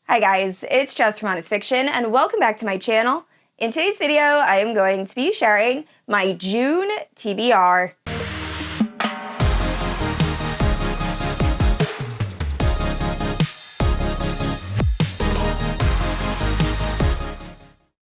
Hi guys, it's Jess from Honest Fiction, and welcome back to my channel. In today's video, I am going to be sharing my June TBR.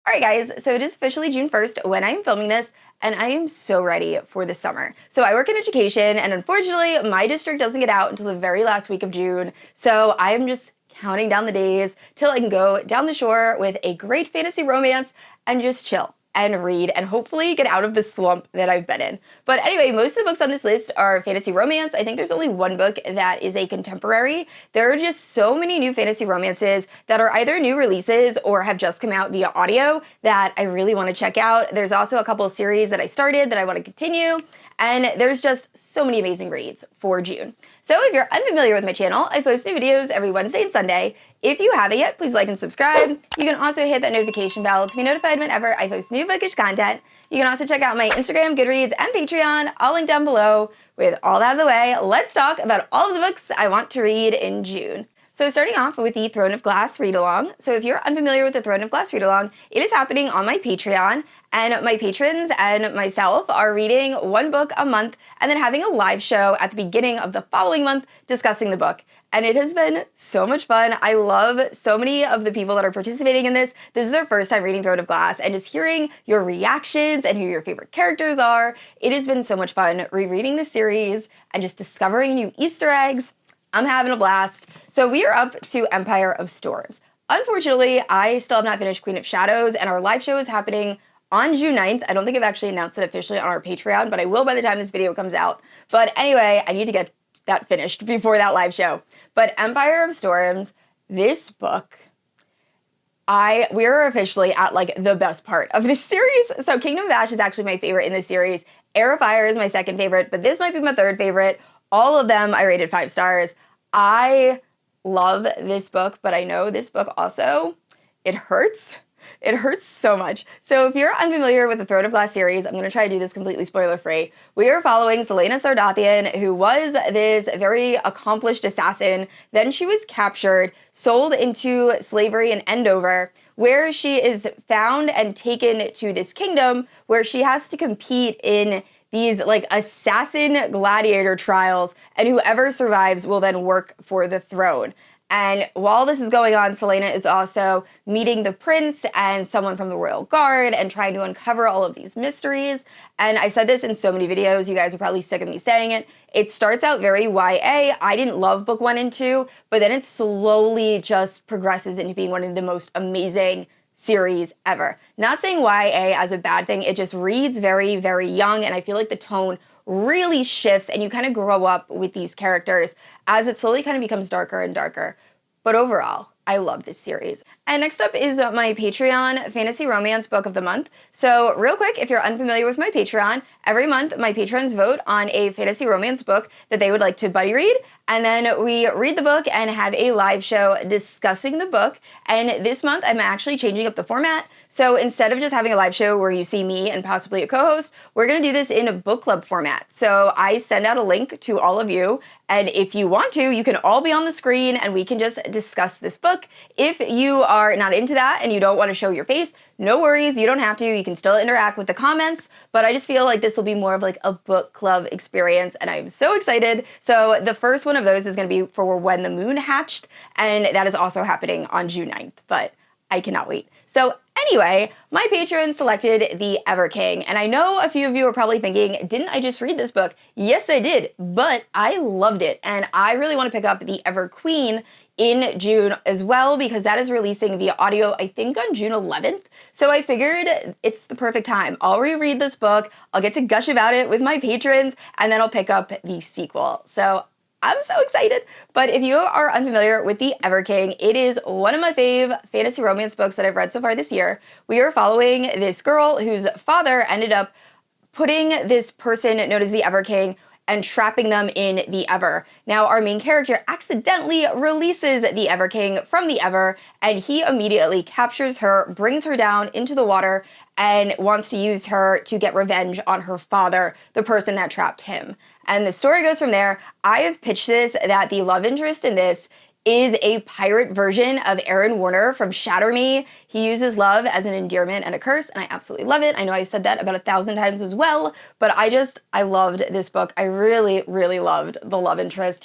Alright guys, so it is officially June 1st when I am filming this, and I am so ready for the summer. So I work in education, and unfortunately, my district doesn't get out until the very last week of June, so I am just counting down the days till I can go down the shore with a great fantasy romance and just chill and read and hopefully get out of the slump that I've been in. But anyway, most of the books on this list are fantasy romance. I think there's only one book that is a contemporary. There are just so many new fantasy romances that are either new releases or have just come out via audio that I really want to check out. There's also a couple of series that I started that I want to continue. And there's just so many amazing reads for June. So if you're unfamiliar with my channel, I post new videos every Wednesday and Sunday. If you haven't yet, please like and subscribe. You can also hit that notification bell to be notified whenever I post new bookish content. You can also check out my Instagram, Goodreads, and Patreon, all linked down below. With all that out of the way, let's talk about all of the books I want to read in June. So starting off with the Throne of Glass read-along. So if you're unfamiliar with the Throne of Glass read-along, it is happening on my Patreon, and my patrons and myself are reading one book a month and then having a live show at the beginning of the following month discussing the book. And it has been so much fun. I love so many of the people that are participating in this. This is their first time reading Throne of Glass, and just hearing your reactions and who your favorite characters are. It has been so much fun rereading the series and just discovering new Easter eggs. I'm having a blast. So we are up to Empire of Storms. Unfortunately, I still have not finished Queen of Shadows, and our live show is happening on June 9th. I don't think I've actually announced it officially on our Patreon, but I will by the time this video comes out. But anyway, I need to get that finished before that live show. But Empire of Storms, this book, we're officially at like the best part of this series. So Kingdom of Ash is actually my favorite in this series. Heir of Fire is my second favorite, but this might be my third favorite. All of them I rated 5 stars. I love this book, but I know this book also, it hurts. It hurts so much. So if you're unfamiliar with the Throne of Glass series, I'm going to try to do this completely spoiler-free. We are following Celaena Sardathian, who was this very accomplished assassin. Then she was captured, sold into slavery in Endover, where she is found and taken to this kingdom where she has to compete in these like assassin gladiator trials, and whoever survives will then work for the throne. And while this is going on, Celaena is also meeting the prince and someone from the royal guard and trying to uncover all of these mysteries. And I've said this in so many videos, you guys are probably sick of me saying it. It starts out very YA. I didn't love book 1 and 2, but then it slowly just progresses into being one of the most amazing series ever. Not saying YA as a bad thing, it just reads very, very young, and I feel like the tone really shifts and you kind of grow up with these characters as it slowly kind of becomes darker and darker. But overall, I love this series. And next up is my Patreon Fantasy Romance Book of the Month. So real quick, if you're unfamiliar with my Patreon, every month my patrons vote on a fantasy romance book that they would like to buddy read. And then we read the book and have a live show discussing the book. And this month I'm actually changing up the format. So instead of just having a live show where you see me and possibly a co-host, we're going to do this in a book club format. So I send out a link to all of you. And if you want to, you can all be on the screen and we can just discuss this book. If you are not into that and you don't want to show your face, no worries, you don't have to. You can still interact with the comments, but I just feel like this will be more of like a book club experience, and I'm so excited. So the first one of those is going to be for When the Moon Hatched, and that is also happening on June 9th, but I cannot wait. So anyway, my patrons selected The Ever King, and I know a few of you are probably thinking, didn't I just read this book? Yes, I did, but I loved it, and I really want to pick up The Ever Queen in June as well, because that is releasing via audio, I think on June 11th. So I figured it's the perfect time. I'll reread this book, I'll get to gush about it with my patrons, and then I'll pick up the sequel. So I'm so excited. But if you are unfamiliar with The Ever King, it is one of my fave fantasy romance books that I've read so far this year. We are following this girl whose father ended up putting this person known as the Ever King and trapping them in the Ever. Now, our main character accidentally releases the Ever King from the Ever, and he immediately captures her, brings her down into the water, and wants to use her to get revenge on her father, the person that trapped him. And the story goes from there. I have pitched this that the love interest in this is a pirate version of Aaron Warner from Shatter Me. He uses love as an endearment and a curse, and I absolutely love it. I know I've said that about 1,000 times as well, but I loved this book. I really, really loved the love interest.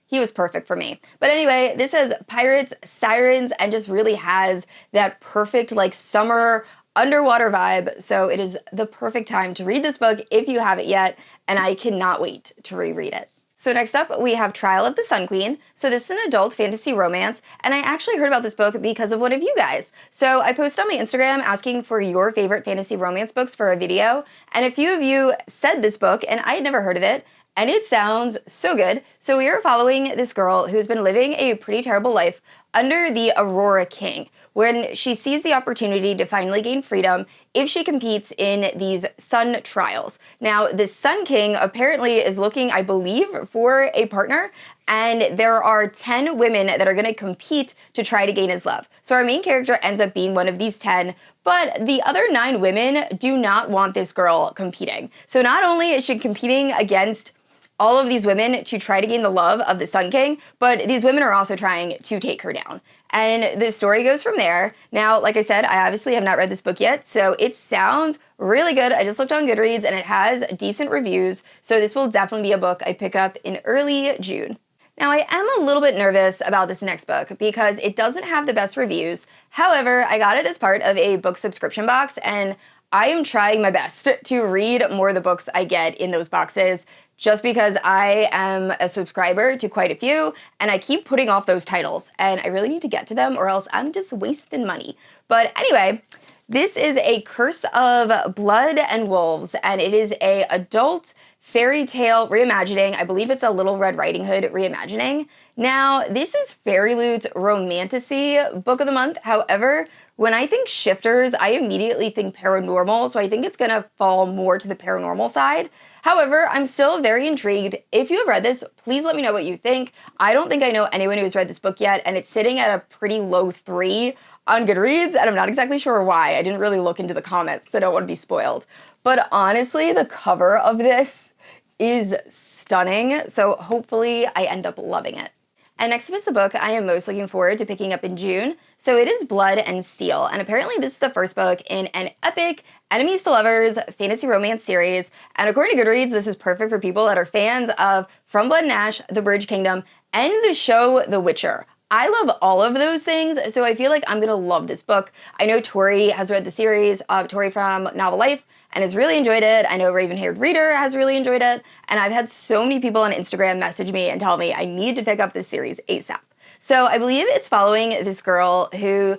He was perfect for me. But anyway, this has pirates, sirens, and just really has that perfect like summer underwater vibe. So it is the perfect time to read this book if you haven't yet, and I cannot wait to reread it. So next up, we have Trial of the Sun Queen. So this is an adult fantasy romance, and I actually heard about this book because of one of you guys. So I posted on my Instagram asking for your favorite fantasy romance books for a video, and a few of you said this book, and I had never heard of it, and it sounds so good. So we are following this girl who's been living a pretty terrible life under the Aurora King, when she sees the opportunity to finally gain freedom if she competes in these Sun Trials. Now, the Sun King apparently is looking, I believe, for a partner, and there are 10 women that are going to compete to try to gain his love. So our main character ends up being one of these 10, but the other 9 women do not want this girl competing. So not only is she competing against all of these women to try to gain the love of the Sun King, but these women are also trying to take her down. And the story goes from there. Now, like I said, I obviously have not read this book yet, so it sounds really good. I just looked on Goodreads and it has decent reviews, so this will definitely be a book I pick up in early June. Now, I am a little bit nervous about this next book because it doesn't have the best reviews. However, I got it as part of a book subscription box, and I am trying my best to read more of the books I get in those boxes, just because I am a subscriber to quite a few, and I keep putting off those titles, and I really need to get to them or else I'm just wasting money. But anyway, this is A Curse of Blood and Wolves, and it is a adult fairy tale reimagining. I believe it's a Little Red Riding Hood reimagining. Now, this is Fairy Loot's Romantasy book of the month. However, when I think shifters, I immediately think paranormal, so I think it's gonna fall more to the paranormal side. However, I'm still very intrigued. If you have read this, please let me know what you think. I don't think I know anyone who's read this book yet, and it's sitting at a pretty low 3 on Goodreads, and I'm not exactly sure why. I didn't really look into the comments because I don't want to be spoiled. But honestly, the cover of this is stunning, so hopefully I end up loving it. And next up is the book I am most looking forward to picking up in June. So it is Blood and Steel, and apparently this is the first book in an epic enemies to lovers fantasy romance series. And according to Goodreads, this is perfect for people that are fans of From Blood and Ash, The Bridge Kingdom, and the show The Witcher. I love all of those things, so I feel like I'm gonna love this book. I know Tori has read the series, Tori from Novel Life, and has really enjoyed it. I know Raven-Haired Reader has really enjoyed it, and I've had so many people on Instagram message me and tell me I need to pick up this series ASAP. So I believe it's following this girl whose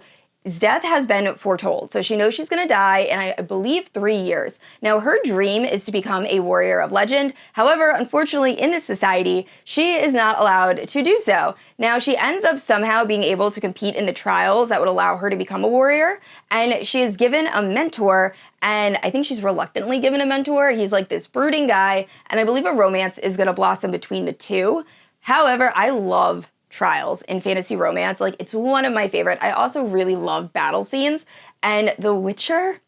death has been foretold. So she knows she's gonna die in, I believe, 3 years. Now, her dream is to become a warrior of legend. However, unfortunately, in this society, she is not allowed to do so. Now, she ends up somehow being able to compete in the trials that would allow her to become a warrior, and she is given a mentor, and I think she's reluctantly given a mentor. He's like this brooding guy, and I believe a romance is gonna blossom between the two. However, I love trials in fantasy romance. Like, it's one of my favorite. I also really love battle scenes, and The Witcher,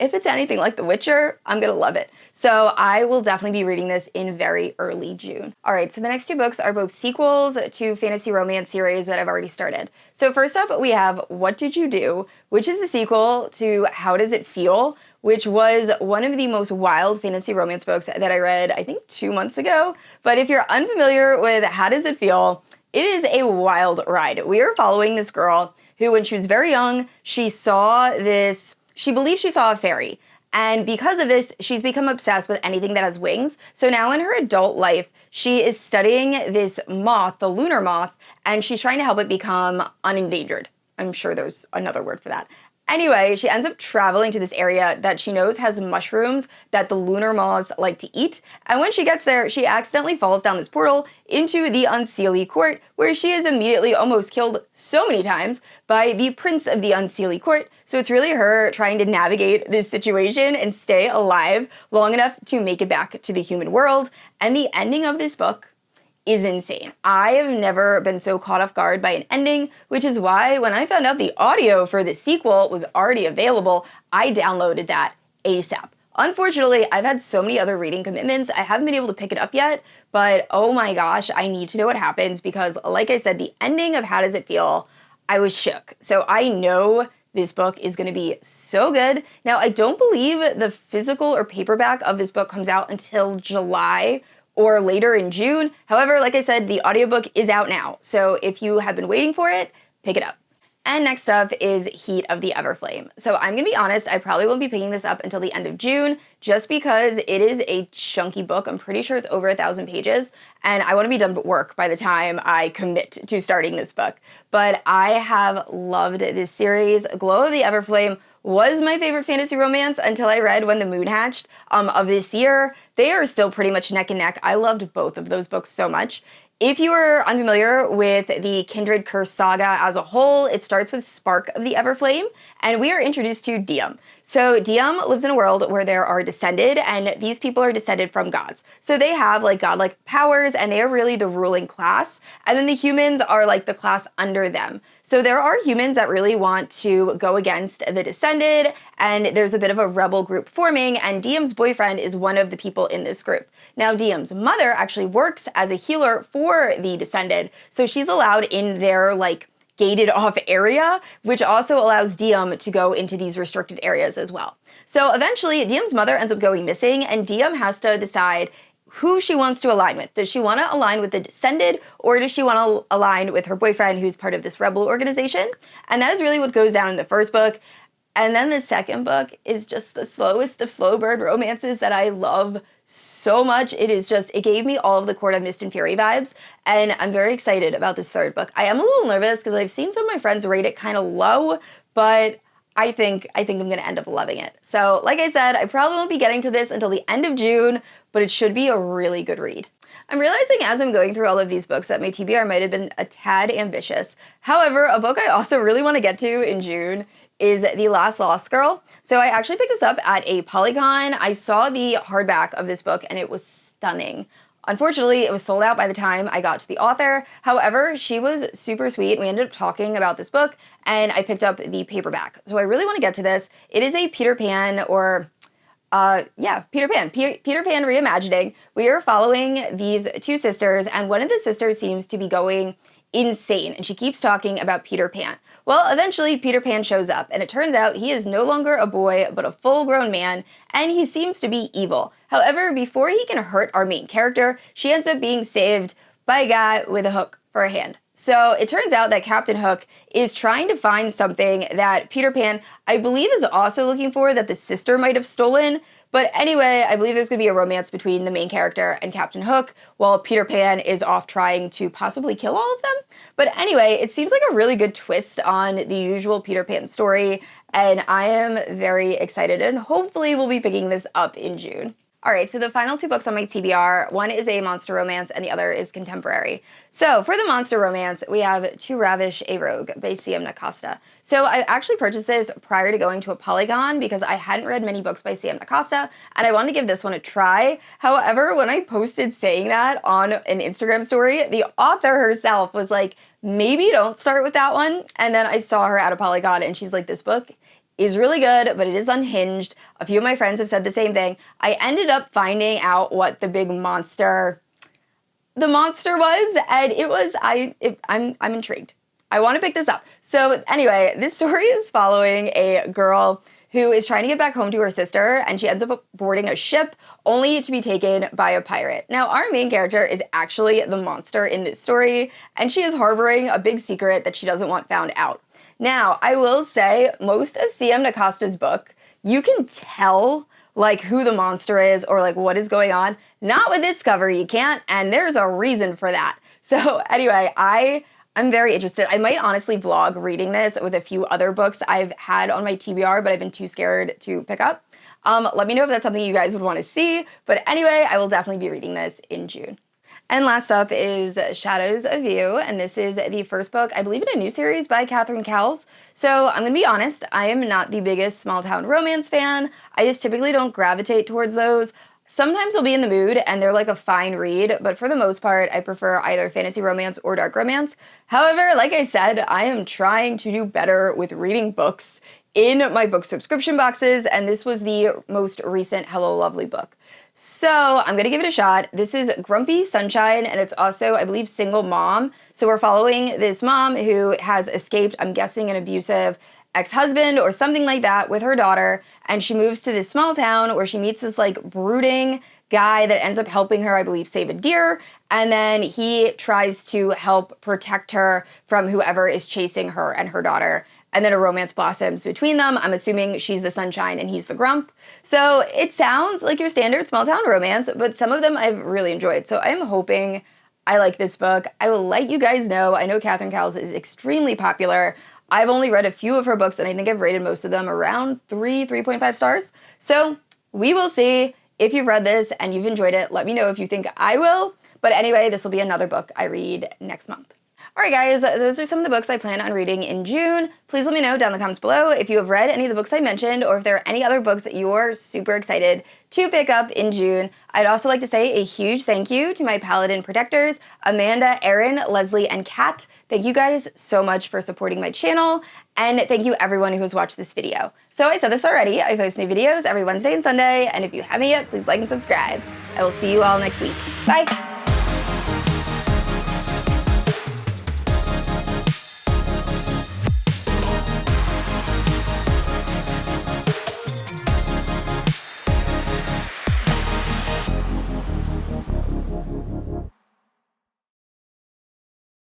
if it's anything like The Witcher, I'm gonna love it. So I will definitely be reading this in very early June. All right, so the next 2 books are both sequels to fantasy romance series that I've already started. So first up, we have What Did You Do?, which is the sequel to How Does It Feel?, which was one of the most wild fantasy romance books that I read, I think 2 months ago. But if you're unfamiliar with How Does It Feel?, it is a wild ride. We are following this girl who, when she was very young, she believed she saw a fairy. And because of this, she's become obsessed with anything that has wings. So now in her adult life, she is studying this moth, the lunar moth, and she's trying to help it become unendangered. I'm sure there's another word for that. Anyway, she ends up traveling to this area that she knows has mushrooms that the lunar moths like to eat. And when she gets there, she accidentally falls down this portal into the Unseelie Court, where she is immediately almost killed so many times by the prince of the Unseelie Court. So it's really her trying to navigate this situation and stay alive long enough to make it back to the human world. And the ending of this book is insane. I have never been so caught off guard by an ending, which is why when I found out the audio for the sequel was already available, I downloaded that ASAP. Unfortunately, I've had so many other reading commitments, I haven't been able to pick it up yet, but oh my gosh, I need to know what happens because, like I said, the ending of How Does It Feel, I was shook. So I know this book is going to be so good. Now, I don't believe the physical or paperback of this book comes out until July or later in June. However, like I said, the audiobook is out now. So if you have been waiting for it, pick it up. And next up is Heat of the Everflame. So I'm gonna be honest, I probably won't be picking this up until the end of June, just because it is a chunky book. I'm pretty sure it's over 1,000 pages, and I wanna be done with work by the time I commit to starting this book. But I have loved this series. Glow of the Everflame was my favorite fantasy romance until I read When the Moon Hatched of this year. They are still pretty much neck and neck. I loved both of those books so much. If you are unfamiliar with the Kindred Curse saga as a whole, it starts with Spark of the Everflame, and we are introduced to Diem. So Diem lives in a world where there are descended, and these people are descended from gods. So they have like godlike powers, and they are really the ruling class, and then the humans are like the class under them. So there are humans that really want to go against the descended, and there's a bit of a rebel group forming, and Diem's boyfriend is one of the people in this group. Now, Diem's mother actually works as a healer for the descended, so she's allowed in their like gated off area, which also allows Diem to go into these restricted areas as well. So eventually, Diem's mother ends up going missing, and Diem has to decide who she wants to align with. Does she want to align with the descended, or does she want to align with her boyfriend who's part of this rebel organization? And that is really what goes down in the first book. And then the second book is just the slowest of slow burn romances that I love so much. It gave me all of the Court of Mist and Fury vibes, and I'm very excited about this third book. I am a little nervous because I've seen some of my friends rate it kind of low, but I think I'm going to end up loving it. So, like I said, I probably won't be getting to this until the end of June, but it should be a really good read. I'm realizing as I'm going through all of these books that my TBR might have been a tad ambitious. However, a book I also really want to get to in June is The Last Lost Girl. So I actually picked this up at a Polygon. I saw the hardback of this book and it was stunning. Unfortunately, it was sold out by the time I got to the author. However, she was super sweet. We ended up talking about this book and I picked up the paperback. So I really want to get to this. It is a Peter Pan Peter Pan reimagining. We are following these two sisters, and one of the sisters seems to be going insane, and she keeps talking about Peter Pan. Well, eventually Peter Pan shows up, and it turns out he is no longer a boy, but a full-grown man, and he seems to be evil. However, before he can hurt our main character, she ends up being saved by a guy with a hook for a hand. So it turns out that Captain Hook is trying to find something that Peter Pan, I believe, is also looking for that the sister might have stolen. But anyway, I believe there's going to be a romance between the main character and Captain Hook, while Peter Pan is off trying to possibly kill all of them. But anyway, it seems like a really good twist on the usual Peter Pan story, and I am very excited, and hopefully we'll be picking this up in June. All right, so the final two books on my TBR, one is a monster romance and the other is contemporary. So for the monster romance, we have To Ravish a Rogue by C.M. Nacosta. So I actually purchased this prior to going to a Polygon because I hadn't read many books by C.M. Nacosta and I wanted to give this one a try. However, when I posted saying that on an Instagram story, the author herself was like, maybe don't start with that one. And then I saw her at a Polygon and she's like, this book is really good, but it is unhinged. A few of my friends have said the same thing. I ended up finding out what the monster was, and I'm intrigued. I want to pick this up. So anyway, this story is following a girl who is trying to get back home to her sister, and she ends up boarding a ship only to be taken by a pirate. Now, our main character is actually the monster in this story, and she is harboring a big secret that she doesn't want found out. Now, I will say, most of C.M. Nacosta's book, you can tell, like, who the monster is or, like, what is going on. Not with this cover, you can't, and there's a reason for that. So, anyway, I'm very interested. I might honestly vlog reading this with a few other books I've had on my TBR, but I've been too scared to pick up. Let me know if that's something you guys would want to see. But anyway, I will definitely be reading this in June. And last up is Shadows of You, and this is the first book, I believe, in a new series by Cowles. So I'm going to be honest, I am not the biggest small-town romance fan. I just typically don't gravitate towards those. Sometimes I'll be in the mood, and they're like a fine read, but for the most part, I prefer either fantasy romance or dark romance. However, like I said, I am trying to do better with reading books in my book subscription boxes, and this was the most recent Hello Lovely book. So I'm gonna give it a shot. This is Grumpy Sunshine, and it's also, I believe, single mom. So we're following this mom who has escaped, I'm guessing, an abusive ex-husband or something like that with her daughter, and she moves to this small town where she meets this like brooding guy that ends up helping her, I believe, save a deer, and then he tries to help protect her from whoever is chasing her and her daughter. And then a romance blossoms between them. I'm assuming she's the sunshine and he's the grump. So it sounds like your standard small town romance, but some of them I've really enjoyed. So I'm hoping I like this book. I will let you guys know. I know Catherine Cowles is extremely popular. I've only read a few of her books, and I think I've rated most of them around 3.5 stars. So we will see. If you've read this and you've enjoyed it, let me know if you think I will. But anyway, this will be another book I read next month. All right, guys, those are some of the books I plan on reading in June. Please let me know down in the comments below if you have read any of the books I mentioned, or if there are any other books that you're super excited to pick up in June. I'd also like to say a huge thank you to my Paladin protectors, Amanda, Erin, Leslie, and Kat. Thank you guys so much for supporting my channel, and thank you everyone who has watched this video. So I said this already, I post new videos every Wednesday and Sunday, and if you haven't yet, please like and subscribe. I will see you all next week. Bye!